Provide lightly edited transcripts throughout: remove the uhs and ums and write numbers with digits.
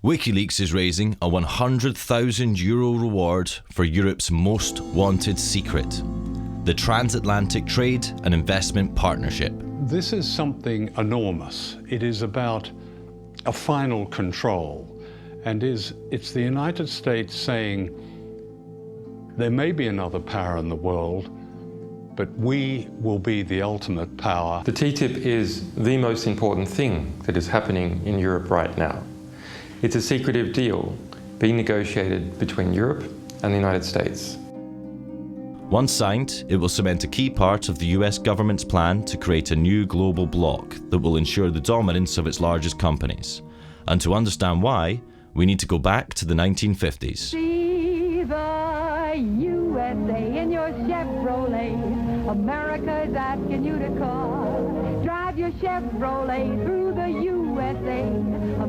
Wikileaks is raising a €100,000 reward for Europe's most wanted secret, the transatlantic trade and investment partnership. This is something enormous. It is about a final control, and it's the United States saying there may be another power in the world, but we will be the ultimate power. The TTIP is the most important thing that is happening in Europe right now. It's a secretive deal being negotiated between Europe and the United States. Once signed, it will cement a key part of the US government's plan to create a new global bloc that will ensure the dominance of its largest companies. And to understand why, we need to go back to the 1950s. See the USA in your Chevrolet. America's asking you to call. Drive your Chevrolet through the USA.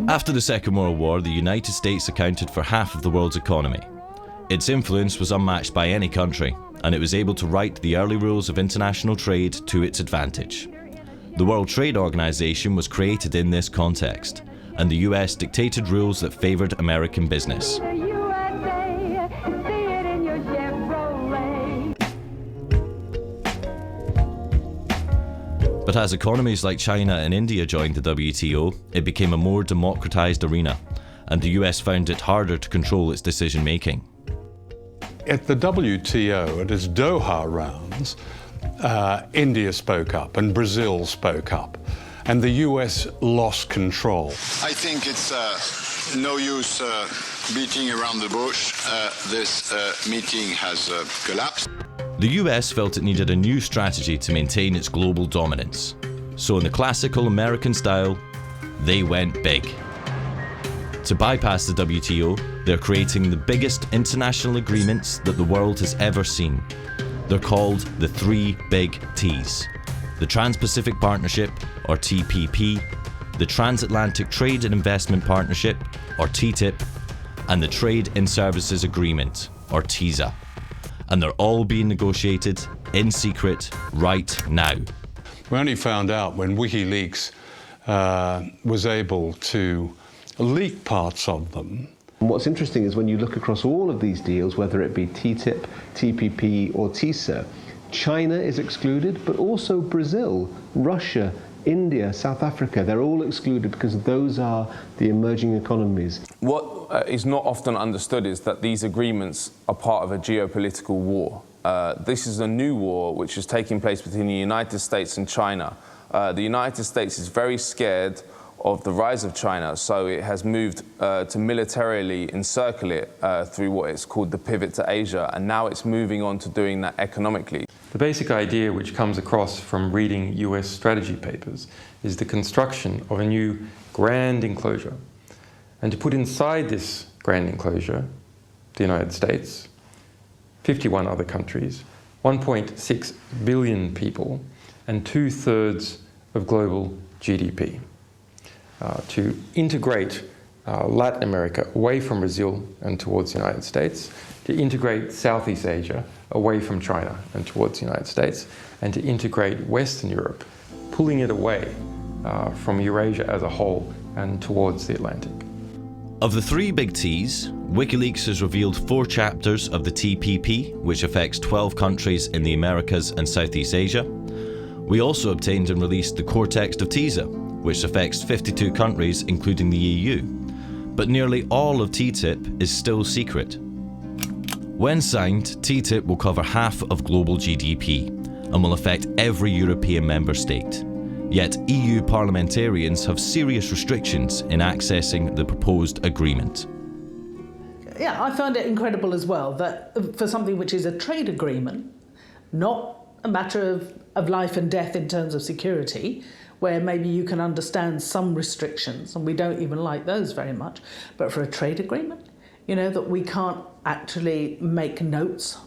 After the Second World War, the United States accounted for half of the world's economy. Its influence was unmatched by any country, and it was able to write the early rules of international trade to its advantage. The World Trade Organization was created in this context, and the US dictated rules that favored American business. But as economies like China and India joined the WTO, it became a more democratized arena, and the US found it harder to control its decision-making. At the WTO, at its Doha rounds, India spoke up and Brazil spoke up, and the US lost control. I think it's no use beating around the bush. This meeting has collapsed. The US felt it needed a new strategy to maintain its global dominance. So in the classical American style, they went big. To bypass the WTO, they're creating the biggest international agreements that the world has ever seen. They're called the three big T's: the Trans-Pacific Partnership, or TPP, the Transatlantic Trade and Investment Partnership, or TTIP, and the Trade in Services Agreement, or TISA. And they're all being negotiated in secret right now. We only found out when Wikileaks was able to leak parts of them. And what's interesting is when you look across all of these deals, whether it be TTIP, TPP or TISA, China is excluded, but also Brazil, Russia, India, South Africa, they're all excluded because those are the emerging economies. What is not often understood is that these agreements are part of a geopolitical war. This is a new war which is taking place between the United States and China. The United States is very scared of the rise of China, so it has moved to militarily encircle it through what is called the pivot to Asia, and now it's moving on to doing that economically. The basic idea which comes across from reading US strategy papers is the construction of a new grand enclosure. And to put inside this grand enclosure, the United States, 51 other countries, 1.6 billion people, and 2/3 of global GDP. To integrate Latin America away from Brazil and towards the United States, to integrate Southeast Asia away from China and towards the United States, and to integrate Western Europe, pulling it away from Eurasia as a whole and towards the Atlantic. Of the three big T's, Wikileaks has revealed 4 chapters of the TPP, which affects 12 countries in the Americas and Southeast Asia. We also obtained and released the core text of TISA, which affects 52 countries, including the EU. But nearly all of TTIP is still secret. When signed, TTIP will cover half of global GDP and will affect every European member state. Yet EU parliamentarians have serious restrictions in accessing the proposed agreement. Yeah, I find it incredible as well that for something which is a trade agreement, not a matter of life and death in terms of security, where maybe you can understand some restrictions, and we don't even like those very much, but for a trade agreement, you know, that we can't actually make notes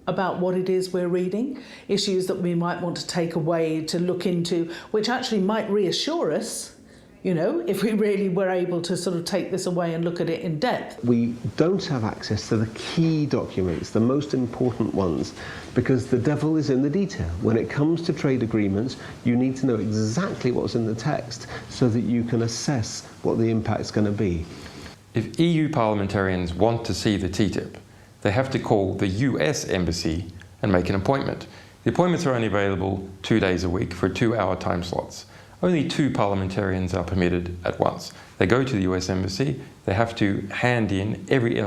about what it is we're reading, issues that we might want to take away to look into, which actually might reassure us, you know, if we really were able to sort of take this away and look at it in depth. We don't have access to the key documents, the most important ones, because the devil is in the detail. When it comes to trade agreements, you need to know exactly what's in the text so that you can assess what the impact's going to be. If EU parliamentarians want to see the TTIP, they have to call the US embassy and make an appointment. The appointments are only available 2 days a week for 2-hour time slots. Only 2 parliamentarians are permitted at once. They go to the US embassy, they have to hand in every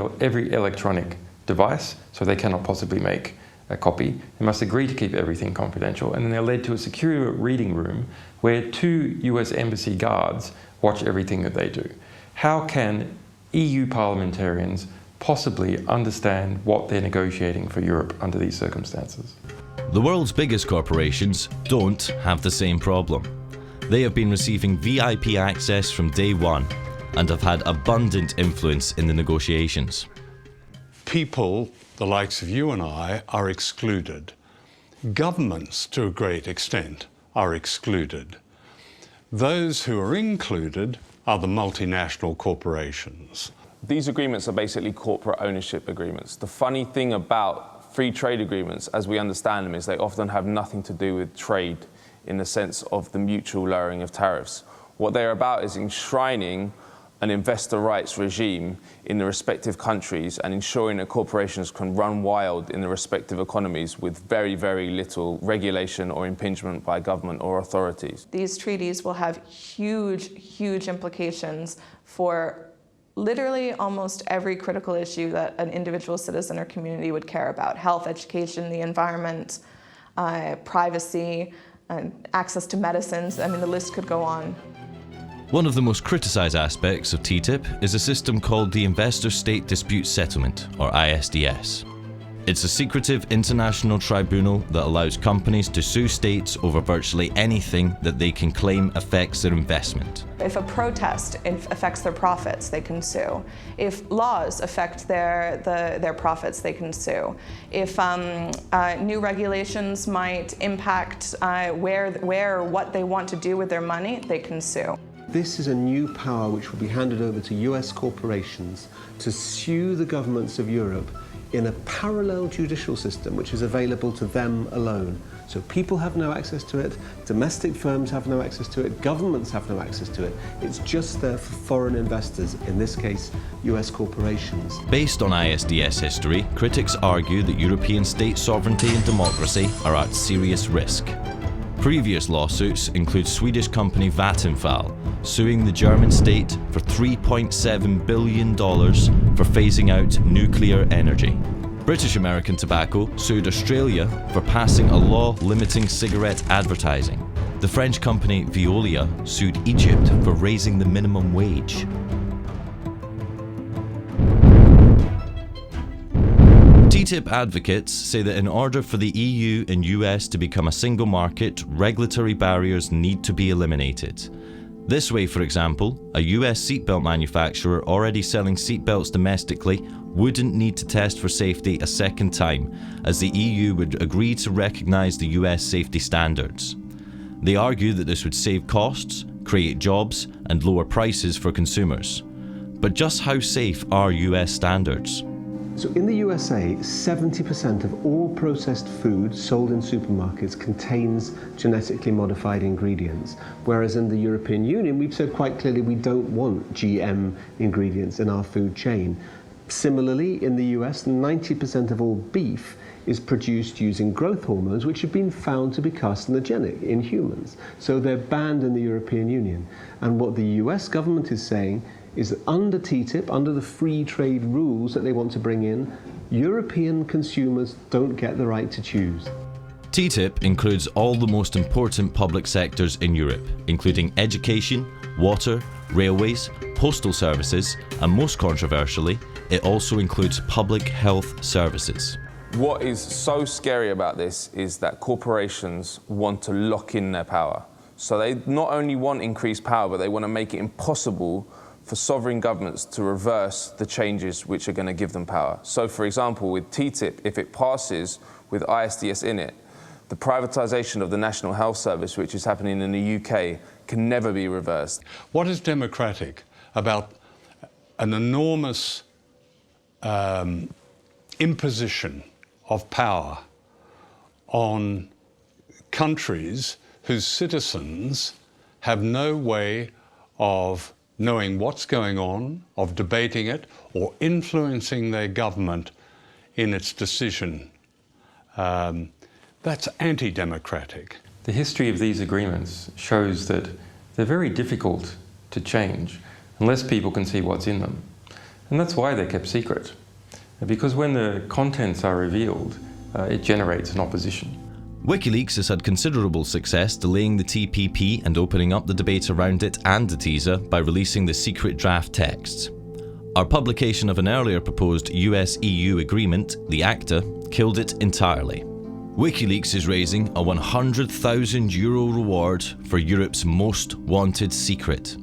electronic device, so they cannot possibly make a copy. They must agree to keep everything confidential, and then they're led to a secure reading room where 2 US embassy guards watch everything that they do. How can EU parliamentarians possibly understand what they're negotiating for Europe under these circumstances? The world's biggest corporations don't have the same problem. They have been receiving VIP access from day one and have had abundant influence in the negotiations. People, the likes of you and I, are excluded. Governments, to a great extent, are excluded. Those who are included are the multinational corporations. These agreements are basically corporate ownership agreements. The funny thing about free trade agreements, as we understand them, is they often have nothing to do with trade in the sense of the mutual lowering of tariffs. What they're about is enshrining an investor rights regime in the respective countries and ensuring that corporations can run wild in the respective economies with very, very little regulation or impingement by government or authorities. These treaties will have huge, huge implications for literally almost every critical issue that an individual citizen or community would care about: health, education, the environment, privacy, access to medicines. I mean, the list could go on. One of the most criticised aspects of TTIP is a system called the Investor State Dispute Settlement, or ISDS. It's a secretive international tribunal that allows companies to sue states over virtually anything that they can claim affects their investment. If a protest affects their profits, they can sue. If laws affect their profits, they can sue. If new regulations might impact where or what they want to do with their money, they can sue. This is a new power which will be handed over to US corporations to sue the governments of Europe in a parallel judicial system which is available to them alone. So people have no access to it, domestic firms have no access to it, governments have no access to it. It's just there for foreign investors, in this case, US corporations. Based on ISDS history, critics argue that European state sovereignty and democracy are at serious risk. Previous lawsuits include Swedish company Vattenfall suing the German state for $3.7 billion for phasing out nuclear energy. British American Tobacco sued Australia for passing a law limiting cigarette advertising. The French company Veolia sued Egypt for raising the minimum wage. TTIP advocates say that in order for the EU and US to become a single market, regulatory barriers need to be eliminated. This way, for example, a US seatbelt manufacturer already selling seatbelts domestically wouldn't need to test for safety a second time, as the EU would agree to recognise the US safety standards. They argue that this would save costs, create jobs, and lower prices for consumers. But just how safe are US standards? So in the USA, 70% of all processed food sold in supermarkets contains genetically modified ingredients, whereas in the European Union, we've said quite clearly we don't want GM ingredients in our food chain. Similarly, in the US, 90% of all beef is produced using growth hormones, which have been found to be carcinogenic in humans. So they're banned in the European Union. And what the US government is saying is that under TTIP, under the free trade rules that they want to bring in, European consumers don't get the right to choose. TTIP includes all the most important public sectors in Europe, including education, water, railways, postal services, and most controversially, it also includes public health services. What is so scary about this is that corporations want to lock in their power. So they not only want increased power, but they want to make it impossible for sovereign governments to reverse the changes which are going to give them power. So, for example, with TTIP, if it passes with ISDS in it, the privatisation of the National Health Service, which is happening in the UK, can never be reversed. What is democratic about an enormous imposition of power on countries whose citizens have no way of knowing what's going on, of debating it, or influencing their government in its decision. That's anti-democratic. The history of these agreements shows that they're very difficult to change unless people can see what's in them. And that's why they're kept secret. Because when the contents are revealed, it generates an opposition. Wikileaks has had considerable success delaying the TPP and opening up the debate around it and the teaser by releasing the secret draft texts. Our publication of an earlier proposed US-EU agreement, the ACTA, killed it entirely. Wikileaks is raising a €100,000 reward for Europe's most wanted secret,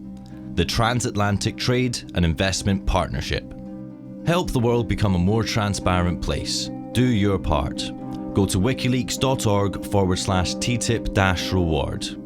the Transatlantic Trade and Investment Partnership. Help the world become a more transparent place. Do your part. Go to wikileaks.org/TTIP-reward.